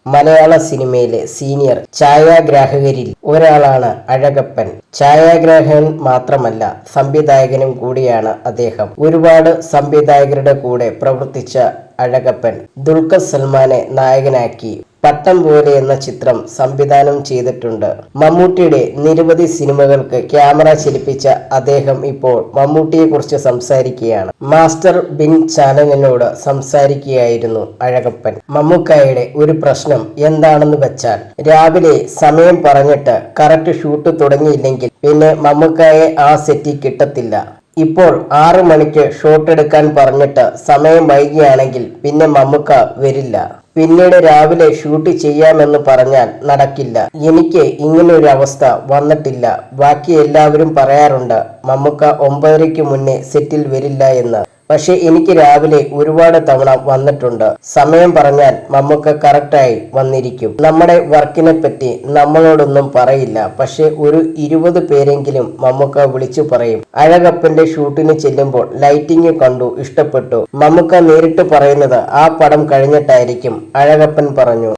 മലയാള സിനിമയിലെ സീനിയർ ഛായാഗ്രാഹകരിൽ ഒരാളാണ് അഴകപ്പൻ. ഛായാഗ്രാഹകൻ മാത്രമല്ല, സംവിധായകനും കൂടിയാണ് അദ്ദേഹം. ഒരുപാട് സംവിധായകരുടെ കൂടെ പ്രവർത്തിച്ച അഴകപ്പൻ ദുൽഖർ സൽമാനെ നായകനാക്കി പട്ടം പോലെ എന്ന ചിത്രം സംവിധാനം ചെയ്തിട്ടുണ്ട്. മമ്മൂട്ടിയുടെ നിരവധി സിനിമകൾക്ക് ക്യാമറ ചലിപ്പിച്ച അദ്ദേഹം ഇപ്പോൾ മമ്മൂട്ടിയെ കുറിച്ച് സംസാരിക്കുകയാണ്. മാസ്റ്റർ ബിൻ ചാനലിനോട് സംസാരിക്കുകയായിരുന്നു അഴകപ്പൻ. മമ്മൂക്കായുടെ ഒരു പ്രശ്നം എന്താണെന്ന് വെച്ചാൽ, രാവിലെ സമയം പറഞ്ഞിട്ട് കറക്റ്റ് ഷൂട്ട് തുടങ്ങിയില്ലെങ്കിൽ പിന്നെ മമ്മൂക്കായെ ആ സെറ്റിൽ കിട്ടത്തില്ല. ഇപ്പോൾ 6 മണിക്ക് ഷോട്ട് എടുക്കാൻ പറഞ്ഞിട്ട് സമയം വൈകിയാണെങ്കിൽ പിന്നെ മമ്മൂക്ക വരില്ല. പിന്നീട് രാവിലെ ഷൂട്ട് ചെയ്യാമെന്ന് പറഞ്ഞാൽ നടക്കില്ല. എനിക്ക് ഇങ്ങനൊരു അവസ്ഥ വന്നിട്ടില്ല. ബാക്കി എല്ലാവരും പറയാറുണ്ട് മമ്മൂക്ക 9:30 മുന്നേ സെറ്റിൽ വരില്ല എന്ന്. പക്ഷെ എനിക്ക് രാവിലെ ഒരുപാട് തവണ വന്നിട്ടുണ്ട്. സമയം പറഞ്ഞാൽ മമ്മൂക്ക കറക്റ്റായി വന്നിരിക്കും. നമ്മുടെ വർക്കിനെ പറ്റി നമ്മളോടൊന്നും പറയില്ല, പക്ഷെ ഒരു 20 പേരെങ്കിലും മമ്മൂക്ക വിളിച്ചു പറയും. അഴകപ്പന്റെ ഷൂട്ടിന് ചെല്ലുമ്പോൾ ലൈറ്റിംഗ് കണ്ടു, ഇഷ്ടപ്പെട്ടു. മമ്മൂക്ക നേരിട്ട് പറയുന്നത് ആ പടം കഴിഞ്ഞിട്ടായിരിക്കും, അഴകപ്പൻ പറഞ്ഞു.